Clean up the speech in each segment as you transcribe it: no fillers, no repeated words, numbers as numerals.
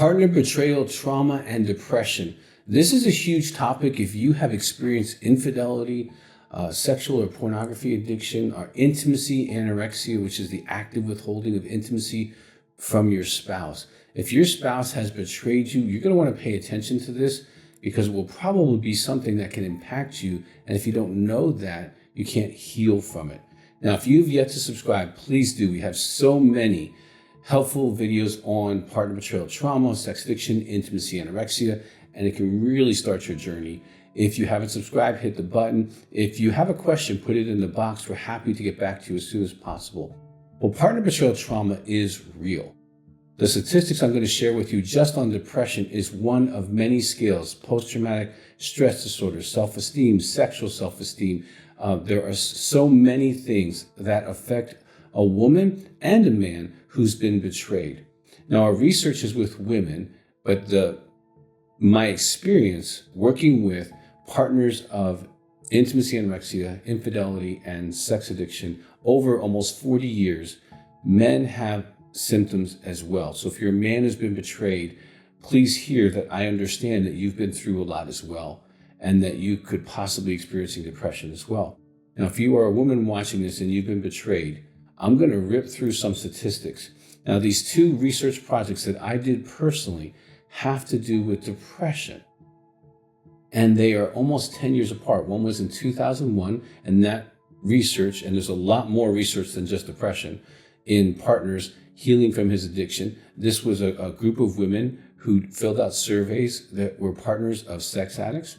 Partner betrayal, trauma, and depression. This is a huge topic if you have experienced infidelity, sexual or pornography addiction, or intimacy anorexia, which is the active withholding of intimacy from your spouse. If your spouse has betrayed you, you're going to want to pay attention to this because it will probably be something that can impact you. And if you don't know that, you can't heal from it. Now, if you've yet to subscribe, please do. We have so many helpful videos on partner betrayal, trauma, sex addiction, intimacy, anorexia, and it can really start your journey. If you haven't subscribed, hit the button. If you have a question, put it in the box. We're happy to get back to you as soon as possible. Well, partner betrayal trauma is real. The statistics I'm going to share with you just on depression is one of many scales: post-traumatic stress disorder, self-esteem, sexual self-esteem. There are so many things that affect a woman and a man who's been betrayed. Now, our research is with women, but my experience working with partners of intimacy anorexia, infidelity, and sex addiction over almost 40 years, men have symptoms as well. So if your man has been betrayed, please hear that I understand that you've been through a lot as well, and that you could possibly be experiencing depression as well. Now, if you are a woman watching this and you've been betrayed, I'm going to rip through some statistics. Now, these two research projects that I did personally have to do with depression, and they are almost 10 years apart. One was in 2001, and that research, and there's a lot more research than just depression, in partners healing from his addiction. This was a group of women who filled out surveys that were partners of sex addicts.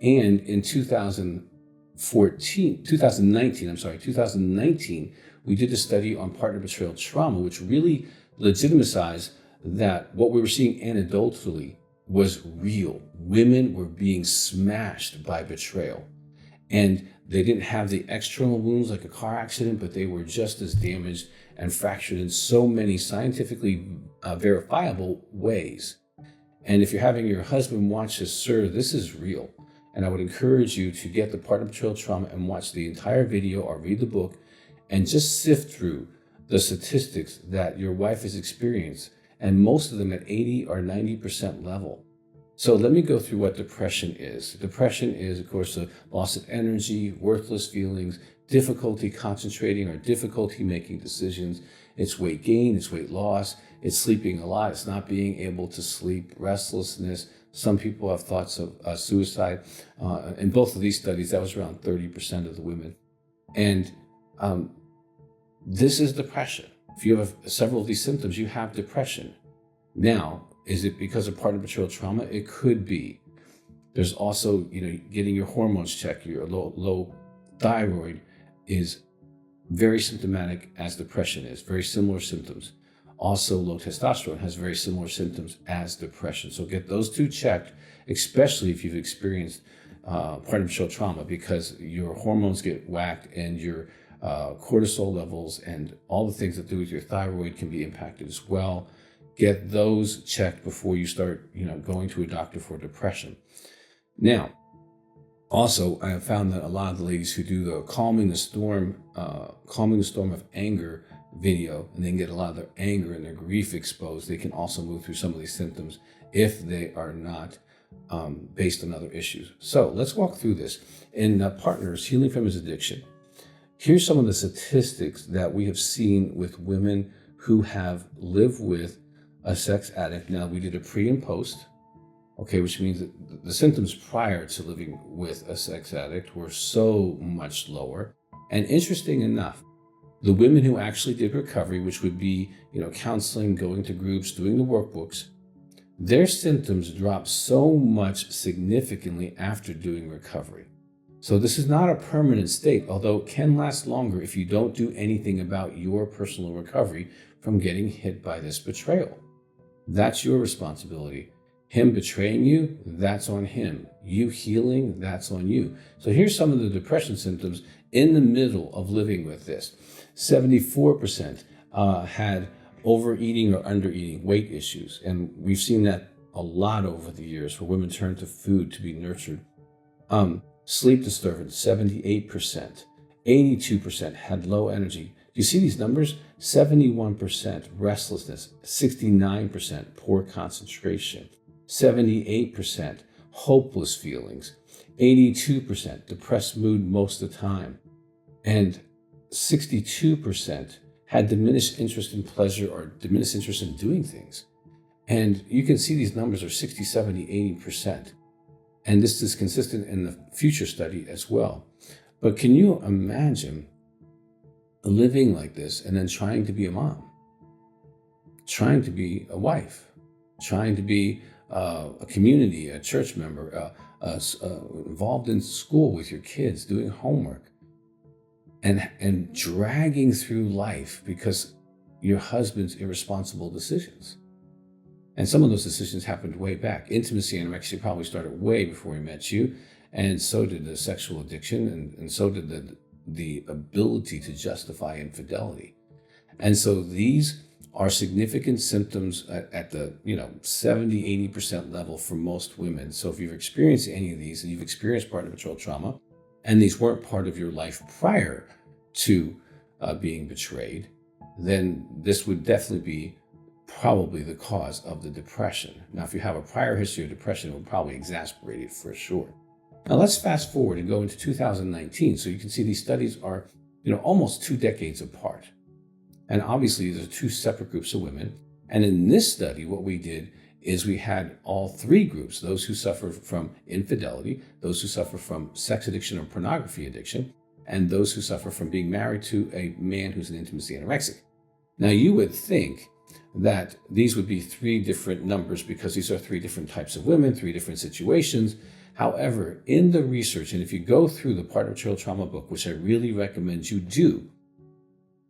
And in 2019, we did a study on partner betrayal trauma, which really legitimized that what we were seeing anecdotally was real. Women were being smashed by betrayal. And they didn't have the external wounds like a car accident, but they were just as damaged and fractured in so many scientifically verifiable ways. And if you're having your husband watch this, sir, this is real. And I would encourage you to get the partner betrayal trauma and watch the entire video or read the book and just sift through the statistics that your wife has experienced, and most of them at 80 or 90% level. So let me go through what depression is. Depression is, of course, a loss of energy, worthless feelings, difficulty concentrating or difficulty making decisions. It's weight gain, it's weight loss, it's sleeping a lot, it's not being able to sleep, restlessness. Some people have thoughts of suicide. In both of these studies, that was around 30% of the women. And this is depression. If you have several of these symptoms, you have depression. Now, is it because of partner betrayal trauma? It could be. There's also, getting your hormones checked. Your low thyroid is very symptomatic as depression is, very similar symptoms. Also, low testosterone has very similar symptoms as depression. So get those two checked, especially if you've experienced partner betrayal trauma, because your hormones get whacked and your cortisol levels and all the things that do with your thyroid can be impacted as well. Get those checked before you start, going to a doctor for depression. Now, also, I have found that a lot of the ladies who do the calming the storm of anger video, and then get a lot of their anger and their grief exposed, they can also move through some of these symptoms if they are not based on other issues. So let's walk through this. In partners healing from his addiction, here's some of the statistics that we have seen with women who have lived with a sex addict. Now, we did a pre and post, which means that the symptoms prior to living with a sex addict were so much lower. And interesting enough, the women who actually did recovery, which would be, counseling, going to groups, doing the workbooks, their symptoms dropped so much significantly after doing recovery. So this is not a permanent state, although it can last longer if you don't do anything about your personal recovery from getting hit by this betrayal. That's your responsibility. Him betraying you, that's on him. You healing, that's on you. So here's some of the depression symptoms in the middle of living with this. 74% had overeating or undereating, weight issues. And we've seen that a lot over the years where women turn to food to be nurtured. Sleep disturbance, 78%. 82% had low energy. You see these numbers? 71% restlessness, 69% poor concentration, 78% hopeless feelings, 82% depressed mood most of the time, and 62% had diminished interest in pleasure or diminished interest in doing things. And you can see these numbers are 60, 70, 80%. And this is consistent in the future study as well. But can you imagine living like this and then trying to be a mom, trying to be a wife, trying to be a community, a church member, involved in school with your kids, doing homework, and dragging through life because your husband's irresponsible decisions? And some of those decisions happened way back. Intimacy anorexia probably started way before he met you, and so did the sexual addiction, and so did the ability to justify infidelity. And so these are significant symptoms at the 70, 80% level for most women. So if you've experienced any of these and you've experienced partner betrayal trauma, and these weren't part of your life prior to being betrayed, then this would definitely be probably the cause of the depression. Now, if you have a prior history of depression, it will probably exacerbate it for sure. Now, let's fast forward and go into 2019. So you can see these studies are, almost 2 decades apart. And obviously, these are 2 separate groups of women. And in this study, what we did is we had all 3 groups: those who suffer from infidelity, those who suffer from sex addiction or pornography addiction, and those who suffer from being married to a man who's an intimacy anorexic. Now, you would think that these would be 3 different numbers because these are 3 different types of women, 3 different situations. However, in the research, and if you go through the partner betrayal trauma book, which I really recommend you do,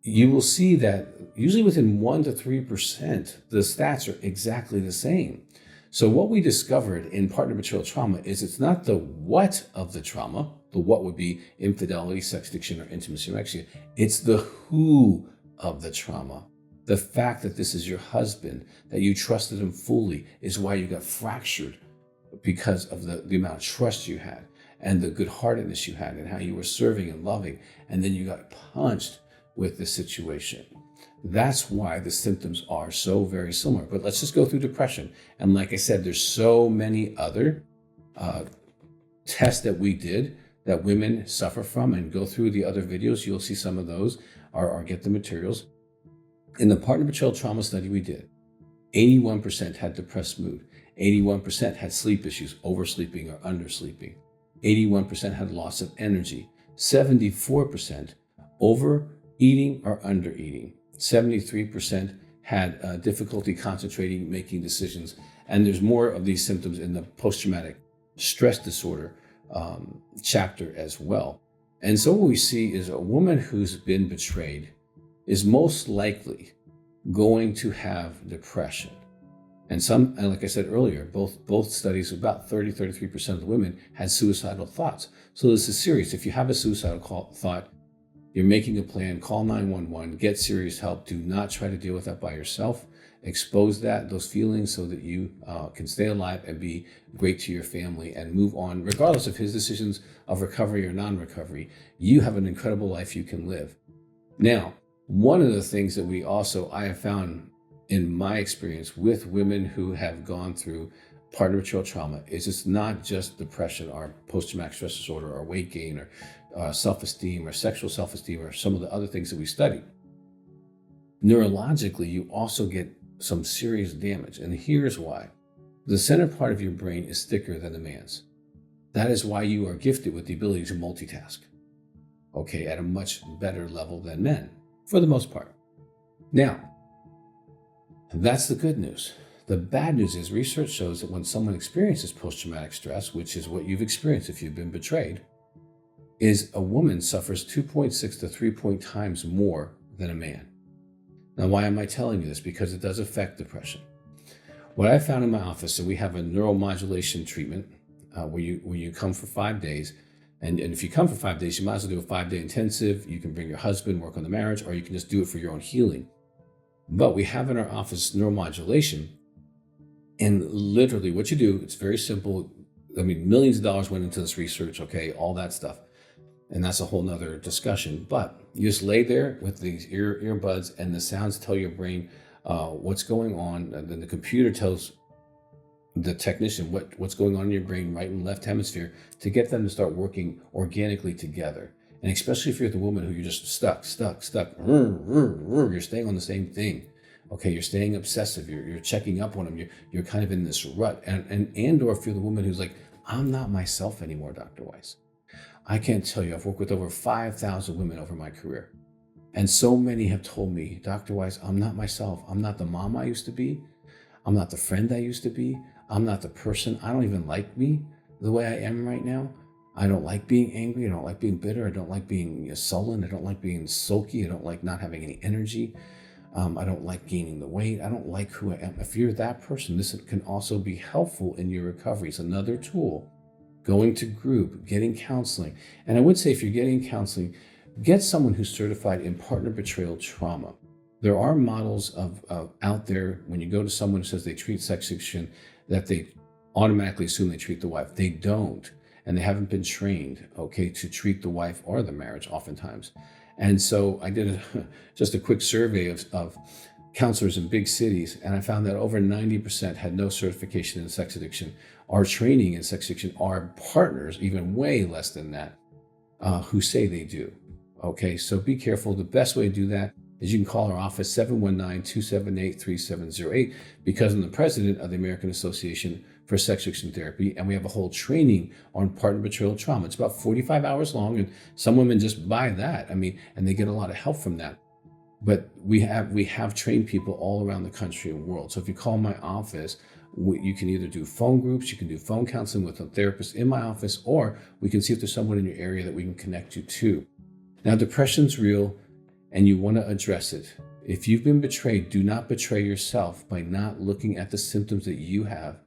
you will see that usually within 1 to 3%, the stats are exactly the same. So what we discovered in partner betrayal trauma is it's not the what of the trauma, the what would be infidelity, sex addiction, or intimacy anorexia. It's the who of the trauma. The fact that this is your husband, that you trusted him fully, is why you got fractured, because of the amount of trust you had and the good-heartedness you had and how you were serving and loving, and then you got punched with this situation. That's why the symptoms are so very similar. But let's just go through depression. And like I said, there's so many other tests that we did that women suffer from, and go through the other videos. You'll see some of those or get the materials. In the partner betrayal trauma study we did, 81% had depressed mood. 81% had sleep issues, oversleeping or undersleeping. 81% had loss of energy. 74% overeating or undereating. 73% had difficulty concentrating, making decisions. And there's more of these symptoms in the post-traumatic stress disorder chapter as well. And so what we see is a woman who's been betrayed is most likely going to have depression. And like I said earlier, both studies, about 33% of the women had suicidal thoughts. So this is serious. If you have a suicidal thought, you're making a plan, call 911, get serious help. Do not try to deal with that by yourself. Expose those feelings so that you can stay alive and be great to your family and move on, regardless of his decisions of recovery or non-recovery. You have an incredible life you can live. Now, one of the things that I have found in my experience with women who have gone through partner betrayal trauma is it's not just depression or post-traumatic stress disorder or weight gain or self-esteem or sexual self-esteem or some of the other things that we study. Neurologically, you also get some serious damage. And here's why. The center part of your brain is thicker than the man's. That is why you are gifted with the ability to multitask, at a much better level than men, for the most part. Now, that's the good news. The bad news is research shows that when someone experiences post-traumatic stress, which is what you've experienced if you've been betrayed, is a woman suffers 2.6 to 3 times more than a man. Now, why am I telling you this? Because it does affect depression. What I found in my office, and we have a neuromodulation treatment where you come for 5 days. And if you come for 5 days, you might as well do a 5-day intensive. You can bring your husband, work on the marriage, or you can just do it for your own healing. But we have in our office neuromodulation. And literally what you do, it's very simple. I mean, millions of dollars went into this research, all that stuff. And that's a whole nother discussion. But you just lay there with these earbuds, and the sounds tell your brain what's going on. And then the computer tells the technician what's going on in your brain, right and left hemisphere, to get them to start working organically together. And especially if you're the woman who you're just stuck, you're staying on the same thing. Okay, you're staying obsessive. You're checking up on them. You're kind of in this rut. And or if you're the woman who's like, I'm not myself anymore, Dr. Weiss. I can't tell you, I've worked with over 5,000 women over my career. And so many have told me, Dr. Weiss, I'm not myself. I'm not the mom I used to be. I'm not the friend I used to be. I'm not the person. I don't even like me the way I am right now. I don't like being angry. I don't like being bitter. I don't like being sullen. I don't like being sulky. I don't like not having any energy. I don't like gaining the weight. I don't like who I am. If you're that person, this can also be helpful in your recovery. It's another tool. Going to group, getting counseling. And I would say if you're getting counseling, get someone who's certified in partner betrayal trauma. There are models of out there when you go to someone who says they treat sex addiction, that they automatically assume they treat the wife. They don't. And they haven't been trained, okay, to treat the wife or the marriage oftentimes. And so I did just a quick survey of counselors in big cities, and I found that over 90% had no certification in sex addiction. Our training in sex addiction are partners, even way less than that, who say they do. Okay, so be careful. The best way to do that is you can call our office, 719-278-3708, because I'm the president of the American Association for Sex Addiction Therapy, and we have a whole training on partner betrayal trauma. It's about 45 hours long, and some women just buy that. And they get a lot of help from that. But we have trained people all around the country and world. So if you call my office, you can either do phone groups, you can do phone counseling with a therapist in my office, or we can see if there's someone in your area that we can connect you to. Now, depression's real, and you want to address it. If you've been betrayed, do not betray yourself by not looking at the symptoms that you have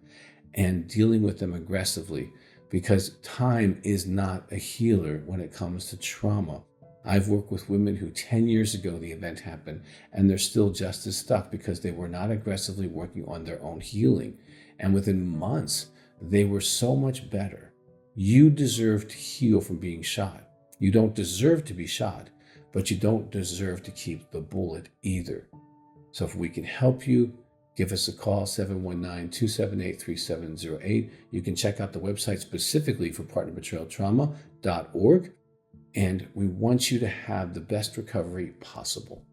and dealing with them aggressively, because time is not a healer when it comes to trauma. I've worked with women who 10 years ago the event happened, and they're still just as stuck because they were not aggressively working on their own healing. And within months, they were so much better. You deserve to heal from being shot. You don't deserve to be shot, but you don't deserve to keep the bullet either. So if we can help you, give us a call, 719-278-3708. You can check out the website specifically for partnerbetrayaltrauma.org. And we want you to have the best recovery possible.